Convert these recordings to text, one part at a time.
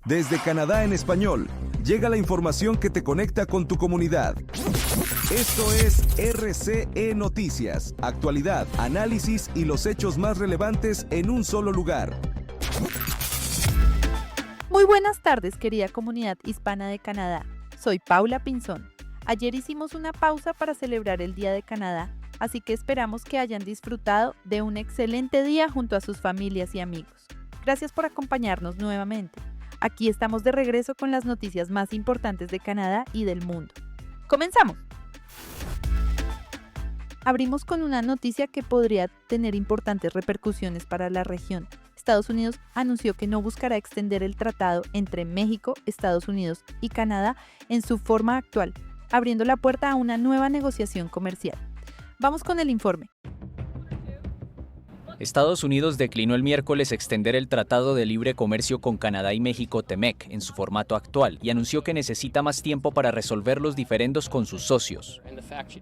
Desde Canadá en español, llega la información que te conecta con tu comunidad. Esto es RCE Noticias, actualidad, análisis y los hechos más relevantes en un solo lugar. Muy buenas tardes, querida comunidad hispana de Canadá. Soy Paula Pinzón. Ayer hicimos una pausa para celebrar el Día de Canadá, así que esperamos que hayan disfrutado de un excelente día junto a sus familias y amigos. Gracias por acompañarnos nuevamente. Aquí estamos de regreso con las noticias más importantes de Canadá y del mundo. ¡Comenzamos! Abrimos con una noticia que podría tener importantes repercusiones para la región. Estados Unidos anunció que no buscará extender el tratado entre México, Estados Unidos y Canadá en su forma actual, abriendo la puerta a una nueva negociación comercial. Vamos con el informe. Estados Unidos declinó el miércoles extender el Tratado de Libre Comercio con Canadá y México TEMEC en su formato actual y anunció que necesita más tiempo para resolver los diferendos con sus socios.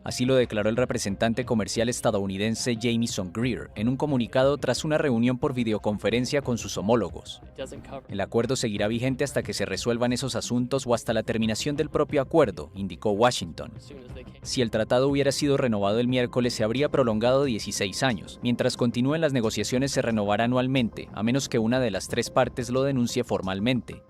Así lo declaró el representante comercial estadounidense Jamieson Greer en un comunicado tras una reunión por videoconferencia con sus homólogos. El acuerdo seguirá vigente hasta que se resuelvan esos asuntos o hasta la terminación del propio acuerdo, indicó Washington. Si el tratado hubiera sido renovado el miércoles, se habría prolongado 16 años. Mientras continúen las negociaciones, se renovará anualmente, a menos que una de las tres partes lo denuncie formalmente.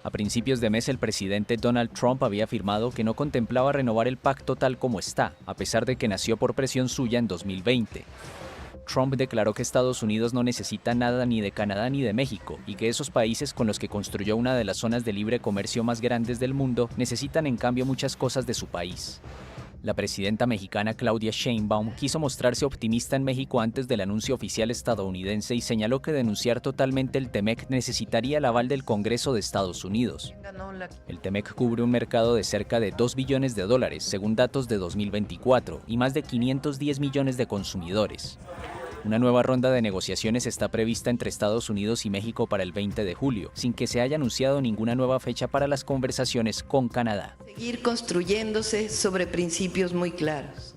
A principios de mes, el presidente Donald Trump había afirmado que no contemplaba renovar el pacto tal como está, a pesar de que nació por presión suya en 2020. Trump declaró que Estados Unidos no necesita nada ni de Canadá ni de México, y que esos países con los que construyó una de las zonas de libre comercio más grandes del mundo necesitan en cambio muchas cosas de su país. La presidenta mexicana Claudia Sheinbaum quiso mostrarse optimista en México antes del anuncio oficial estadounidense y señaló que denunciar totalmente el TEMEC necesitaría el aval del Congreso de Estados Unidos. El TEMEC cubre un mercado de cerca de $2 billones, según datos de 2024, y más de 510 millones de consumidores. Una nueva ronda de negociaciones está prevista entre Estados Unidos y México para el 20 de julio, sin que se haya anunciado ninguna nueva fecha para las conversaciones con Canadá. Seguir construyéndose sobre principios muy claros.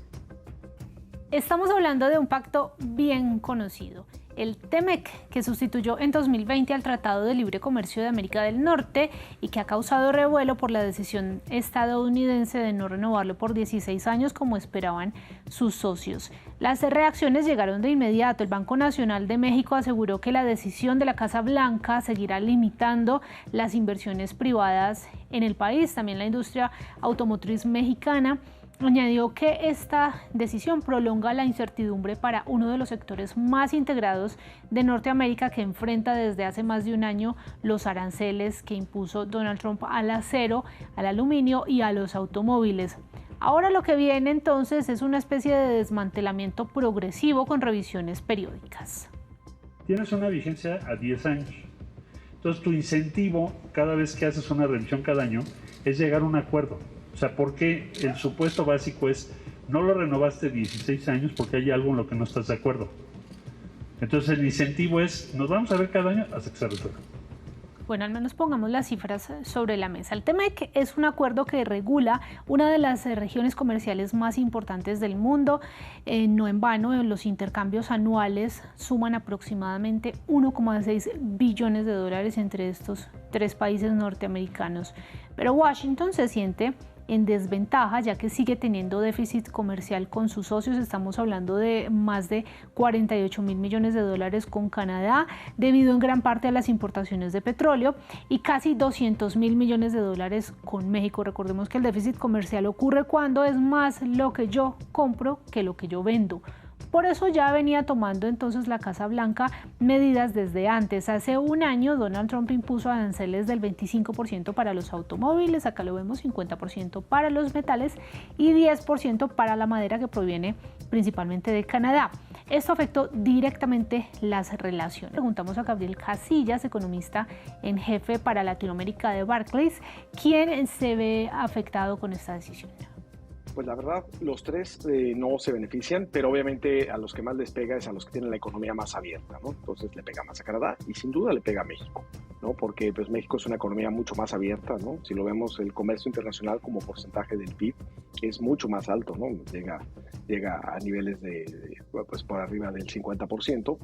Estamos hablando de un pacto bien conocido, el TEMEC, que sustituyó en 2020 al Tratado de Libre Comercio de América del Norte y que ha causado revuelo por la decisión estadounidense de no renovarlo por 16 años como esperaban sus socios. Las reacciones llegaron de inmediato. El Banco Nacional de México aseguró que la decisión de la Casa Blanca seguirá limitando las inversiones privadas en el país. También la industria automotriz mexicana añadió que esta decisión prolonga la incertidumbre para uno de los sectores más integrados de Norteamérica, que enfrenta desde hace más de un año los aranceles que impuso Donald Trump al acero, al aluminio y a los automóviles. Ahora lo que viene entonces es una especie de desmantelamiento progresivo con revisiones periódicas. Tienes una vigencia a 10 años. Entonces tu incentivo cada vez que haces una revisión cada año es llegar a un acuerdo. O sea, porque el supuesto básico es, no lo renovaste 16 años porque hay algo en lo que no estás de acuerdo. Entonces el incentivo es, nos vamos a ver cada año hasta que se resuelva. Bueno, al menos pongamos las cifras sobre la mesa. El TEMEC es un acuerdo que regula una de las regiones comerciales más importantes del mundo. No en vano, los intercambios anuales suman aproximadamente 1,6 billones de dólares entre estos tres países norteamericanos. Pero Washington se siente en desventaja, ya que sigue teniendo déficit comercial con sus socios. Estamos hablando de más de 48.000 millones de dólares con Canadá, debido en gran parte a las importaciones de petróleo, y casi 200.000 millones de dólares con México. Recordemos que el déficit comercial ocurre cuando es más lo que yo compro que lo que yo vendo. Por eso ya venía tomando entonces la Casa Blanca medidas desde antes. Hace un año Donald Trump impuso aranceles del 25% para los automóviles, acá lo vemos, 50% para los metales y 10% para la madera, que proviene principalmente de Canadá. Esto afectó directamente las relaciones. Preguntamos a Gabriel Casillas, economista en jefe para Latinoamérica de Barclays, ¿quién se ve afectado con esta decisión? Pues la verdad, los tres no se benefician, pero obviamente a los que más les pega es a los que tienen la economía más abierta, ¿no? Entonces le pega más a Canadá y sin duda le pega a México, ¿no? Porque pues México es una economía mucho más abierta, ¿no? Si lo vemos, el comercio internacional como porcentaje del PIB es mucho más alto, ¿no? Llega a niveles pues por arriba del 50%,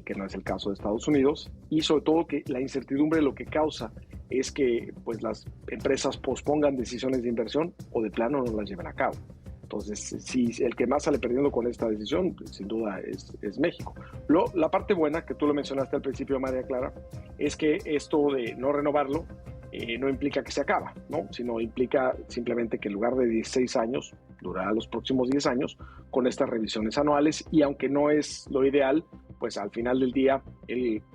que no es el caso de Estados Unidos, y sobre todo que la incertidumbre lo que causa es que pues las empresas pospongan decisiones de inversión o de plano no las lleven a cabo. Entonces, si el que más sale perdiendo con esta decisión, pues, sin duda es México. La parte buena, que tú lo mencionaste al principio, María Clara, es que esto de no renovarlo no implica que se acaba, ¿no? Sino implica simplemente que en lugar de 16 años, durará los próximos 10 años con estas revisiones anuales, y aunque no es lo ideal, pues al final del día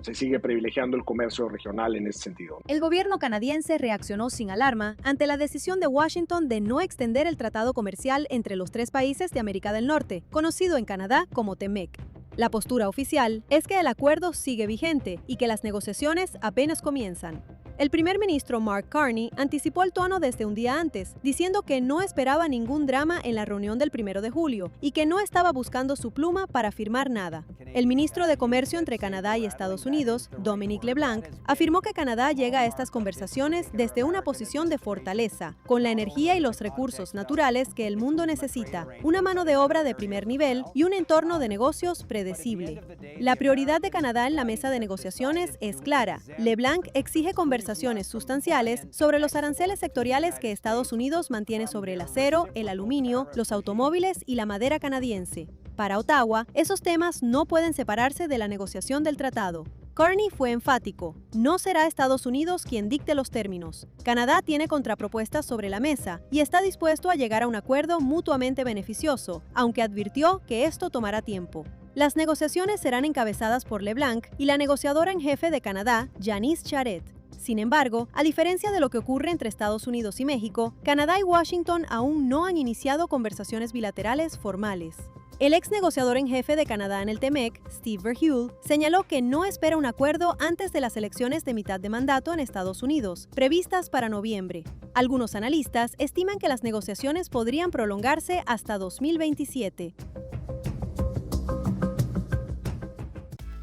se sigue privilegiando el comercio regional en ese sentido. El gobierno canadiense reaccionó sin alarma ante la decisión de Washington de no extender el tratado comercial entre los tres países de América del Norte, conocido en Canadá como TEMEC. La postura oficial es que el acuerdo sigue vigente y que las negociaciones apenas comienzan. El primer ministro Mark Carney anticipó el tono desde un día antes, diciendo que no esperaba ningún drama en la reunión del 1 de julio y que no estaba buscando su pluma para firmar nada. El ministro de Comercio entre Canadá y Estados Unidos, Dominic LeBlanc, afirmó que Canadá llega a estas conversaciones desde una posición de fortaleza, con la energía y los recursos naturales que el mundo necesita, una mano de obra de primer nivel y un entorno de negocios predecible. La prioridad de Canadá en la mesa de negociaciones es clara. LeBlanc exige conversaciones sustanciales sobre los aranceles sectoriales que Estados Unidos mantiene sobre el acero, el aluminio, los automóviles y la madera canadiense. Para Ottawa, esos temas no pueden separarse de la negociación del tratado. Carney fue enfático: no será Estados Unidos quien dicte los términos. Canadá tiene contrapropuestas sobre la mesa y está dispuesto a llegar a un acuerdo mutuamente beneficioso, aunque advirtió que esto tomará tiempo. Las negociaciones serán encabezadas por LeBlanc y la negociadora en jefe de Canadá, Janice Charest. Sin embargo, a diferencia de lo que ocurre entre Estados Unidos y México, Canadá y Washington aún no han iniciado conversaciones bilaterales formales. El ex negociador en jefe de Canadá en el TEMEC, Steve Verheugen, señaló que no espera un acuerdo antes de las elecciones de mitad de mandato en Estados Unidos, previstas para noviembre. Algunos analistas estiman que las negociaciones podrían prolongarse hasta 2027.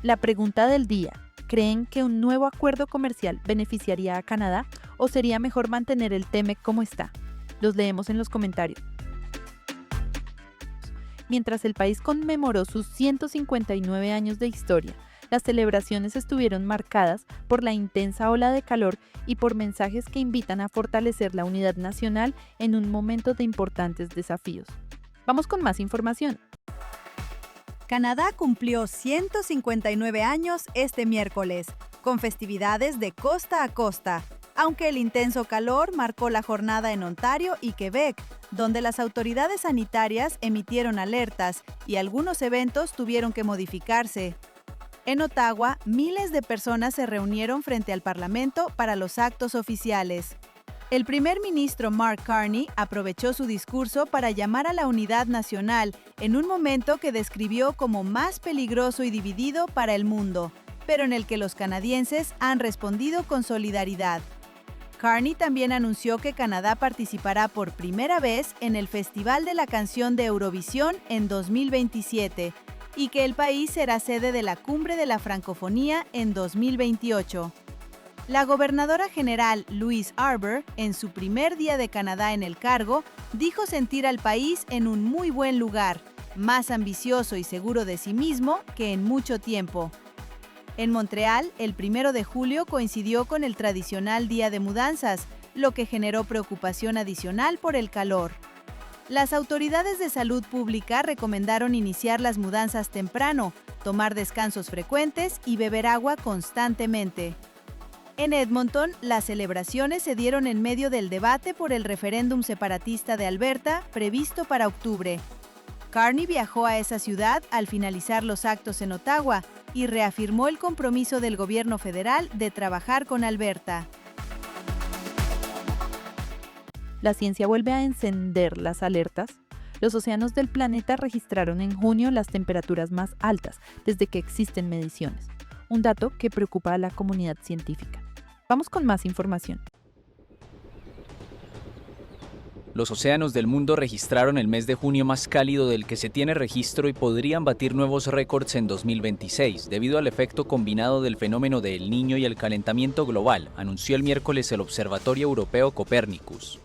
La pregunta del día: ¿creen que un nuevo acuerdo comercial beneficiaría a Canadá o sería mejor mantener el TEMEC como está? Los leemos en los comentarios. Mientras el país conmemoró sus 159 años de historia, las celebraciones estuvieron marcadas por la intensa ola de calor y por mensajes que invitan a fortalecer la unidad nacional en un momento de importantes desafíos. Vamos con más información. Canadá cumplió 159 años este miércoles, con festividades de costa a costa, aunque el intenso calor marcó la jornada en Ontario y Quebec, donde las autoridades sanitarias emitieron alertas y algunos eventos tuvieron que modificarse. En Ottawa, miles de personas se reunieron frente al Parlamento para los actos oficiales. El primer ministro Mark Carney aprovechó su discurso para llamar a la unidad nacional en un momento que describió como más peligroso y dividido para el mundo, pero en el que los canadienses han respondido con solidaridad. Carney también anunció que Canadá participará por primera vez en el Festival de la Canción de Eurovisión en 2027 y que el país será sede de la Cumbre de la Francofonía en 2028. La gobernadora general Louise Arbour, en su primer día de Canadá en el cargo, dijo sentir al país en un muy buen lugar, más ambicioso y seguro de sí mismo que en mucho tiempo. En Montreal, el 1 de julio coincidió con el tradicional Día de Mudanzas, lo que generó preocupación adicional por el calor. Las autoridades de salud pública recomendaron iniciar las mudanzas temprano, tomar descansos frecuentes y beber agua constantemente. En Edmonton, las celebraciones se dieron en medio del debate por el referéndum separatista de Alberta, previsto para octubre. Carney viajó a esa ciudad al finalizar los actos en Ottawa y reafirmó el compromiso del gobierno federal de trabajar con Alberta. La ciencia vuelve a encender las alertas. Los océanos del planeta registraron en junio las temperaturas más altas desde que existen mediciones, un dato que preocupa a la comunidad científica. Vamos con más información. Los océanos del mundo registraron el mes de junio más cálido del que se tiene registro y podrían batir nuevos récords en 2026, debido al efecto combinado del fenómeno de El Niño y el calentamiento global, anunció el miércoles el Observatorio Europeo Copernicus.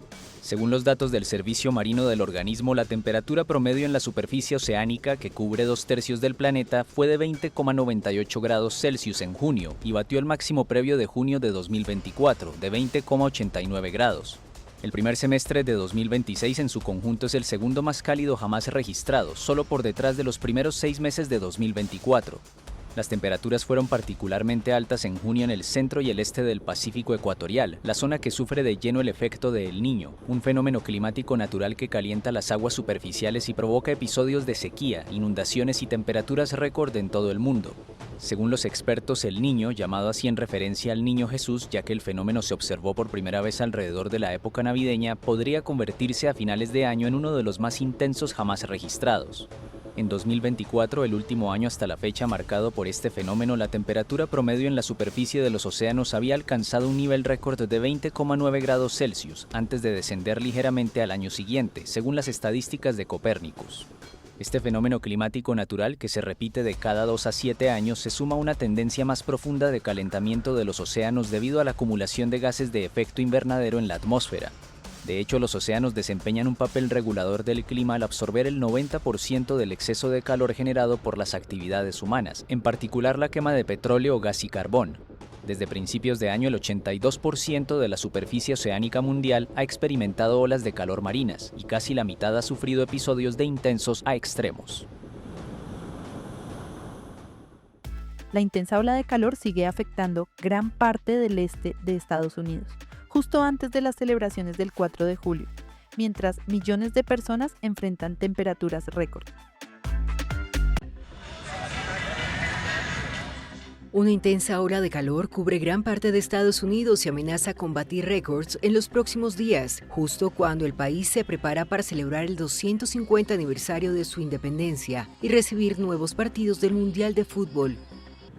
Según los datos del Servicio Marino del organismo, la temperatura promedio en la superficie oceánica, que cubre 2/3 del planeta, fue de 20,98 grados Celsius en junio y batió el máximo previo de junio de 2024, de 20,89 grados. El primer semestre de 2026 en su conjunto es el segundo más cálido jamás registrado, solo por detrás de los primeros 6 meses de 2024. Las temperaturas fueron particularmente altas en junio en el centro y el este del Pacífico ecuatorial, la zona que sufre de lleno el efecto de El Niño, un fenómeno climático natural que calienta las aguas superficiales y provoca episodios de sequía, inundaciones y temperaturas récord en todo el mundo. Según los expertos, El Niño, llamado así en referencia al Niño Jesús, ya que el fenómeno se observó por primera vez alrededor de la época navideña, podría convertirse a finales de año en uno de los más intensos jamás registrados. En 2024, el último año hasta la fecha marcado por este fenómeno, la temperatura promedio en la superficie de los océanos había alcanzado un nivel récord de 20,9 grados Celsius, antes de descender ligeramente al año siguiente, según las estadísticas de Copernicus. Este fenómeno climático natural, que se repite de cada 2 a 7 años, se suma a una tendencia más profunda de calentamiento de los océanos debido a la acumulación de gases de efecto invernadero en la atmósfera. De hecho, los océanos desempeñan un papel regulador del clima al absorber el 90% del exceso de calor generado por las actividades humanas, en particular la quema de petróleo, gas y carbón. Desde principios de año, el 82% de la superficie oceánica mundial ha experimentado olas de calor marinas, y casi la mitad ha sufrido episodios de intensos a extremos. La intensa ola de calor sigue afectando gran parte del este de Estados Unidos, justo antes de las celebraciones del 4 de julio, mientras millones de personas enfrentan temperaturas récord. Una intensa ola de calor cubre gran parte de Estados Unidos y amenaza con batir récords en los próximos días, justo cuando el país se prepara para celebrar el 250 aniversario de su independencia y recibir nuevos partidos del Mundial de Fútbol.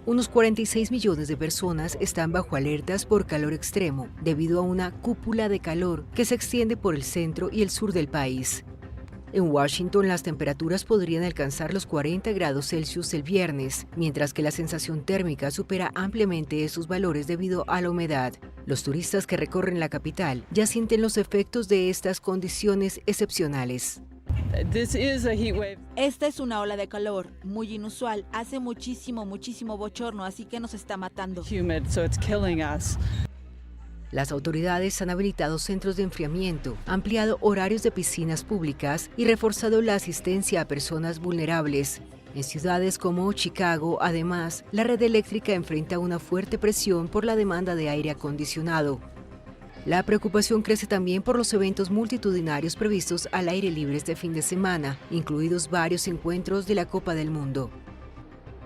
Unos 46 millones de personas están bajo alertas por calor extremo, debido a una cúpula de calor que se extiende por el centro y el sur del país. En Washington, las temperaturas podrían alcanzar los 40 grados Celsius el viernes, mientras que la sensación térmica supera ampliamente esos valores debido a la humedad. Los turistas que recorren la capital ya sienten los efectos de estas condiciones excepcionales. Esta es una ola de calor muy inusual. Hace muchísimo bochorno, así que nos está matando. Las autoridades han habilitado centros de enfriamiento, ampliado horarios de piscinas públicas y reforzado la asistencia a personas vulnerables. En ciudades como Chicago, además, la red eléctrica enfrenta una fuerte presión por la demanda de aire acondicionado. La preocupación crece también por los eventos multitudinarios previstos al aire libre este fin de semana, incluidos varios encuentros de la Copa del Mundo.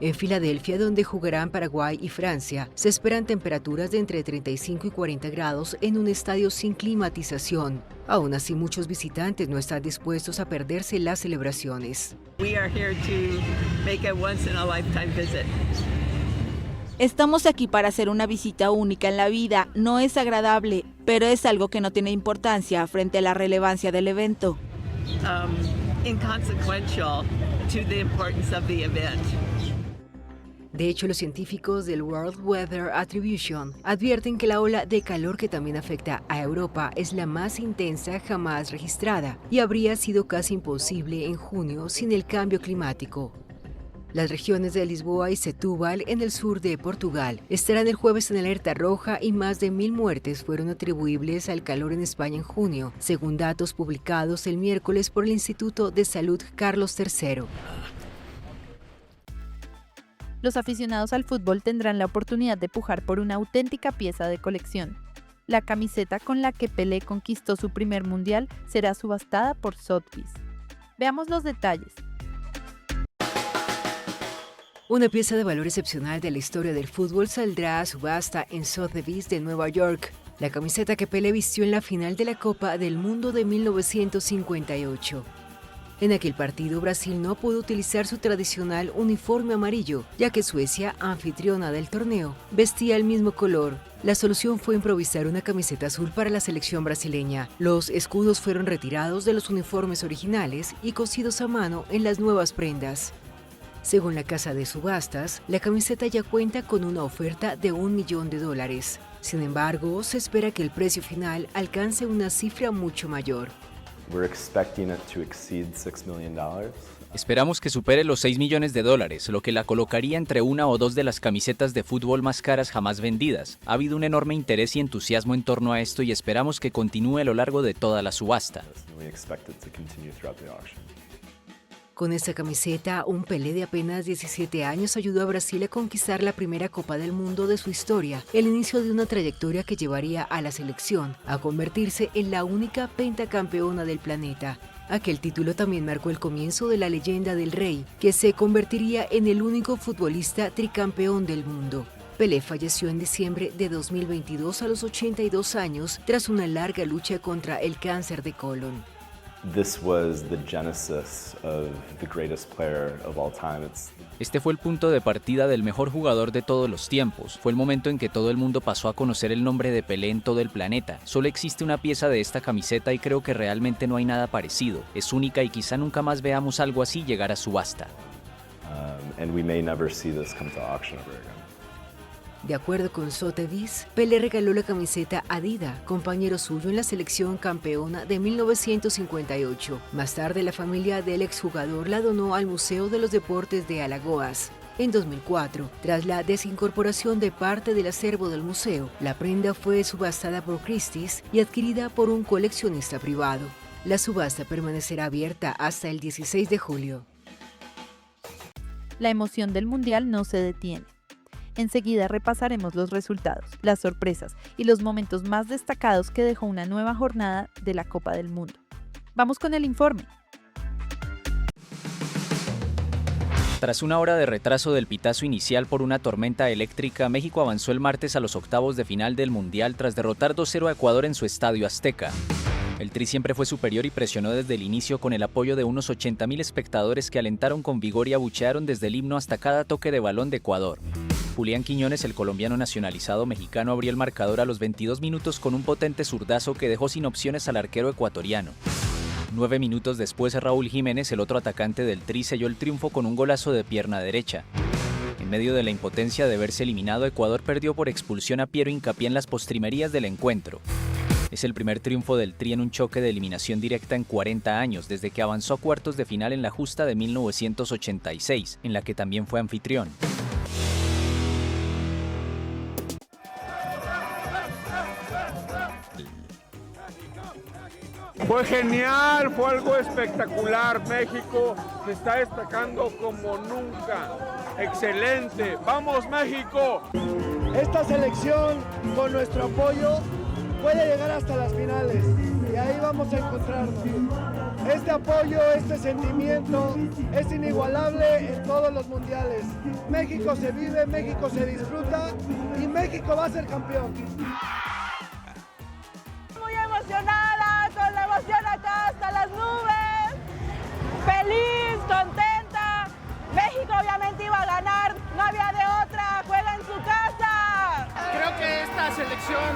En Filadelfia, donde jugarán Paraguay y Francia, se esperan temperaturas de entre 35 y 40 grados en un estadio sin climatización. Aún así, muchos visitantes no están dispuestos a perderse las celebraciones. Estamos aquí para hacer una visita única en la vida. No es agradable, pero es algo que no tiene importancia frente a la relevancia del evento. De hecho, los científicos del World Weather Attribution advierten que la ola de calor que también afecta a Europa es la más intensa jamás registrada y habría sido casi imposible en junio sin el cambio climático. Las regiones de Lisboa y Setúbal, en el sur de Portugal, estarán el jueves en alerta roja y más de 1.000 muertes fueron atribuibles al calor en España en junio, según datos publicados el miércoles por el Instituto de Salud Carlos III. Los aficionados al fútbol tendrán la oportunidad de pujar por una auténtica pieza de colección. La camiseta con la que Pelé conquistó su primer mundial será subastada por Sotheby's. Veamos los detalles. Una pieza de valor excepcional de la historia del fútbol saldrá a subasta en Sotheby's de Nueva York. La camiseta que Pelé vistió en la final de la Copa del Mundo de 1958. En aquel partido, Brasil no pudo utilizar su tradicional uniforme amarillo, ya que Suecia, anfitriona del torneo, vestía el mismo color. La solución fue improvisar una camiseta azul para la selección brasileña. Los escudos fueron retirados de los uniformes originales y cosidos a mano en las nuevas prendas. Según la casa de subastas, la camiseta ya cuenta con una oferta de $1 millón. Sin embargo, se espera que el precio final alcance una cifra mucho mayor. We're expecting it to exceed $6 million. Esperamos que supere los $6 millones, lo que la colocaría entre una o dos de las camisetas de fútbol más caras jamás vendidas. Ha habido un enorme interés y entusiasmo en torno a esto y esperamos que continúe a lo largo de toda la subasta. Con esta camiseta, un Pelé de apenas 17 años ayudó a Brasil a conquistar la primera Copa del Mundo de su historia, el inicio de una trayectoria que llevaría a la selección a convertirse en la única pentacampeona del planeta. Aquel título también marcó el comienzo de la leyenda del Rey, que se convertiría en el único futbolista tricampeón del mundo. Pelé falleció en diciembre de 2022 a los 82 años tras una larga lucha contra el cáncer de colon. Este fue el punto de partida del mejor jugador de todos los tiempos. Fue el momento en que todo el mundo pasó a conocer el nombre de Pelé en todo el planeta. Solo existe una pieza de esta camiseta y creo que realmente no hay nada parecido. Es única y quizá nunca más veamos algo así llegar a subasta. De acuerdo con Sotheby's, Pelé regaló la camiseta a Dida, compañero suyo en la selección campeona de 1958. Más tarde, la familia del exjugador la donó al Museo de los Deportes de Alagoas. En 2004, tras la desincorporación de parte del acervo del museo, la prenda fue subastada por Christie's y adquirida por un coleccionista privado. La subasta permanecerá abierta hasta el 16 de julio. La emoción del Mundial no se detiene. Enseguida repasaremos los resultados, las sorpresas y los momentos más destacados que dejó una nueva jornada de la Copa del Mundo. Vamos con el informe. Tras una hora de retraso del pitazo inicial por una tormenta eléctrica, México avanzó el martes a los octavos de final del Mundial tras derrotar 2-0 a Ecuador en su estadio Azteca. El Tri siempre fue superior y presionó desde el inicio con el apoyo de unos 80,000 espectadores que alentaron con vigor y abuchearon desde el himno hasta cada toque de balón de Ecuador. Julián Quiñones, el colombiano nacionalizado mexicano, abrió el marcador a los 22 minutos con un potente zurdazo que dejó sin opciones al arquero ecuatoriano. 9 minutos después, Raúl Jiménez, el otro atacante del Tri, selló el triunfo con un golazo de pierna derecha. En medio de la impotencia de verse eliminado, Ecuador perdió por expulsión a Piero Hincapié en las postrimerías del encuentro. Es el primer triunfo del Tri en un choque de eliminación directa en 40 años, desde que avanzó a cuartos de final en la justa de 1986, en la que también fue anfitrión. Fue genial, fue algo espectacular. México se está destacando como nunca. Excelente. ¡Vamos, México! Esta selección, con nuestro apoyo, puede llegar hasta las finales y ahí vamos a encontrarnos. Este apoyo, este sentimiento es inigualable en todos los mundiales. México se vive, México se disfruta y México va a ser campeón. Muy emocionada, con la emoción acá hasta las nubes, feliz, contenta. México obviamente iba a ganar, no había de otra, juega en su casa. Creo que esta selección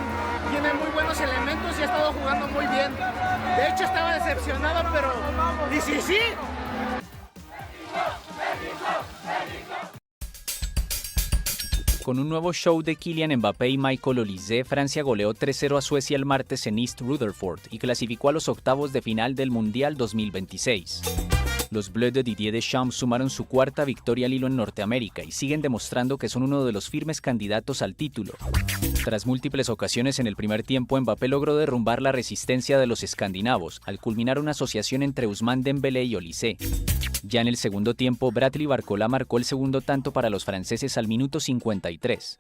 tiene muy buenos elementos y ha estado jugando muy bien. De hecho estaba decepcionado, pero sí. Con un nuevo show de Kylian Mbappé y Michael Olise, Francia goleó 3-0 a Suecia el martes en East Rutherford y clasificó a los octavos de final del Mundial 2026. Los Bleus de Didier Deschamps sumaron su cuarta victoria al hilo en Norteamérica y siguen demostrando que son uno de los firmes candidatos al título. Tras múltiples ocasiones en el primer tiempo, Mbappé logró derrumbar la resistencia de los escandinavos, al culminar una asociación entre Ousmane Dembélé y Olise. Ya en el segundo tiempo, Bradley Barcola marcó el segundo tanto para los franceses al minuto 53.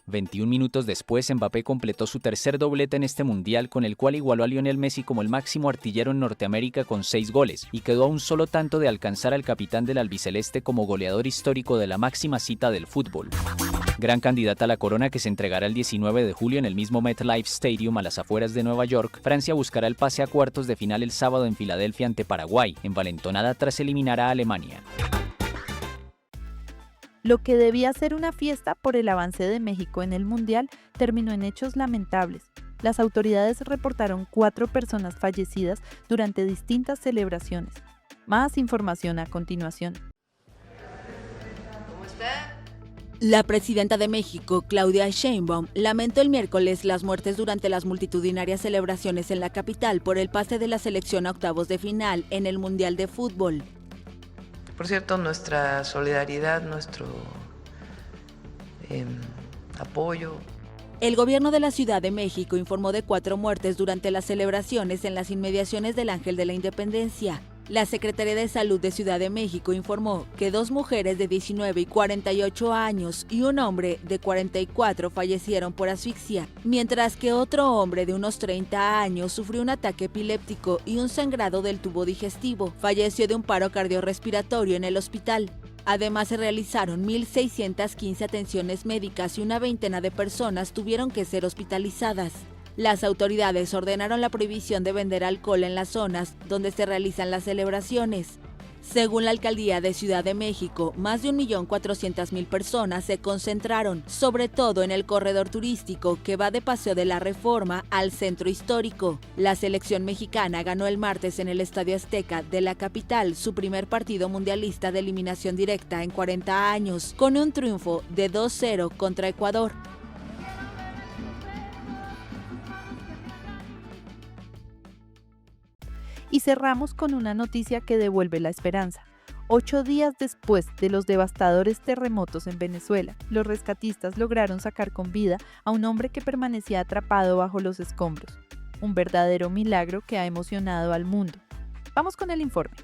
21 minutos después, Mbappé completó su tercer doblete en este mundial, con el cual igualó a Lionel Messi como el máximo artillero en Norteamérica con 6 goles, y quedó a un solo tanto de alcanzar al capitán del albiceleste como goleador histórico de la máxima cita del fútbol. Gran candidata a la corona que se entregará el 19 de julio en el mismo MetLife Stadium a las afueras de Nueva York, Francia buscará el pase a cuartos de final el sábado en Filadelfia ante Paraguay, envalentonada tras eliminar a Alemania. Lo que debía ser una fiesta por el avance de México en el Mundial terminó en hechos lamentables. Las autoridades reportaron 4 personas fallecidas durante distintas celebraciones. Más información a continuación. ¿Cómo está? La presidenta de México, Claudia Sheinbaum, lamentó el miércoles las muertes durante las multitudinarias celebraciones en la capital por el pase de la selección a octavos de final en el Mundial de Fútbol. Por cierto, nuestra solidaridad, nuestro apoyo. El gobierno de la Ciudad de México informó de 4 muertes durante las celebraciones en las inmediaciones del Ángel de la Independencia. La Secretaría de Salud de Ciudad de México informó que 2 mujeres de 19 y 48 años y un hombre de 44 fallecieron por asfixia, mientras que otro hombre de unos 30 años sufrió un ataque epiléptico y un sangrado del tubo digestivo. Falleció de un paro cardiorrespiratorio en el hospital. Además, se realizaron 1.615 atenciones médicas y una veintena de personas tuvieron que ser hospitalizadas. Las autoridades ordenaron la prohibición de vender alcohol en las zonas donde se realizan las celebraciones. Según la Alcaldía de Ciudad de México, más de 1.400.000 personas se concentraron, sobre todo en el corredor turístico que va de Paseo de la Reforma al Centro Histórico. La selección mexicana ganó el martes en el Estadio Azteca de la capital su primer partido mundialista de eliminación directa en 40 años, con un triunfo de 2-0 contra Ecuador. Y cerramos con una noticia que devuelve la esperanza. 8 días después de los devastadores terremotos en Venezuela, los rescatistas lograron sacar con vida a un hombre que permanecía atrapado bajo los escombros. Un verdadero milagro que ha emocionado al mundo. Vamos con el informe.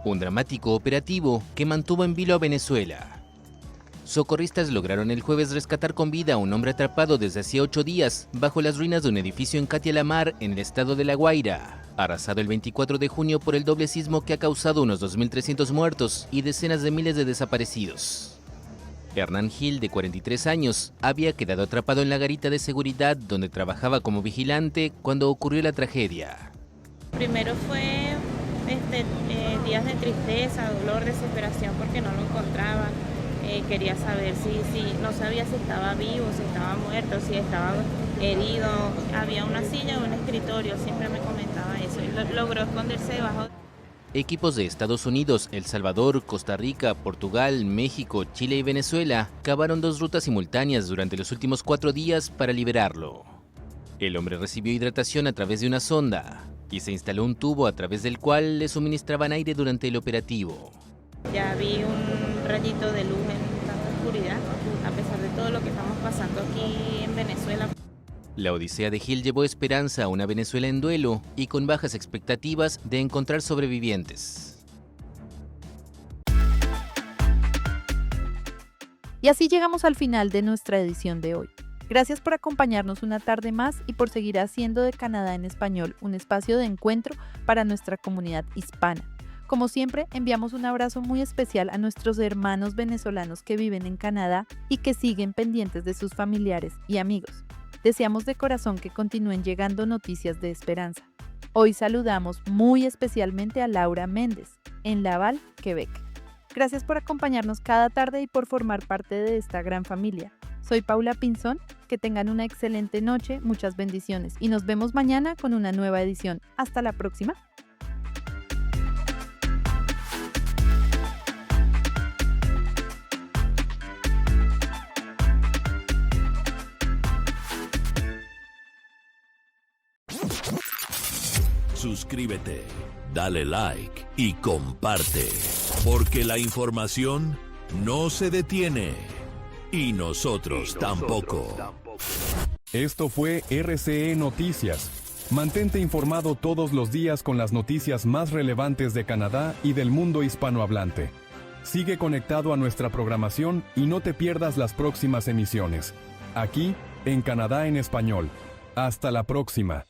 Un dramático operativo que mantuvo en vilo a Venezuela. Socorristas lograron el jueves rescatar con vida a un hombre atrapado desde hacía 8 días bajo las ruinas de un edificio en Catia-la-Mar, en el estado de La Guaira, arrasado el 24 de junio por el doble sismo que ha causado unos 2.300 muertos y decenas de miles de desaparecidos. Hernán Gil, de 43 años, había quedado atrapado en la garita de seguridad donde trabajaba como vigilante cuando ocurrió la tragedia. Primero fue días de tristeza, dolor, desesperación porque no lo encontraba. Quería saber no sabía si estaba vivo, si estaba muerto, si estaba herido. Había una silla o un escritorio, siempre me comentaba eso. Y logró esconderse debajo. Equipos de Estados Unidos, El Salvador, Costa Rica, Portugal, México, Chile y Venezuela cavaron 2 rutas simultáneas durante los últimos 4 días para liberarlo. El hombre recibió hidratación a través de una sonda y se instaló un tubo a través del cual le suministraban aire durante el operativo. Ya vi un rayito de luz en tanta oscuridad, a pesar de todo lo que estamos pasando aquí en Venezuela. La odisea de Gil llevó esperanza a una Venezuela en duelo y con bajas expectativas de encontrar sobrevivientes. Y así llegamos al final de nuestra edición de hoy. Gracias por acompañarnos una tarde más y por seguir haciendo de Canadá en Español un espacio de encuentro para nuestra comunidad hispana. Como siempre, enviamos un abrazo muy especial a nuestros hermanos venezolanos que viven en Canadá y que siguen pendientes de sus familiares y amigos. Deseamos de corazón que continúen llegando noticias de esperanza. Hoy saludamos muy especialmente a Laura Méndez, en Laval, Quebec. Gracias por acompañarnos cada tarde y por formar parte de esta gran familia. Soy Paula Pinzón, que tengan una excelente noche, muchas bendiciones y nos vemos mañana con una nueva edición. Hasta la próxima. Suscríbete, dale like y comparte, porque la información no se detiene y nosotros tampoco. Esto fue RCE Noticias. Mantente informado todos los días con las noticias más relevantes de Canadá y del mundo hispanohablante. Sigue conectado a nuestra programación y no te pierdas las próximas emisiones. Aquí, en Canadá en Español. Hasta la próxima.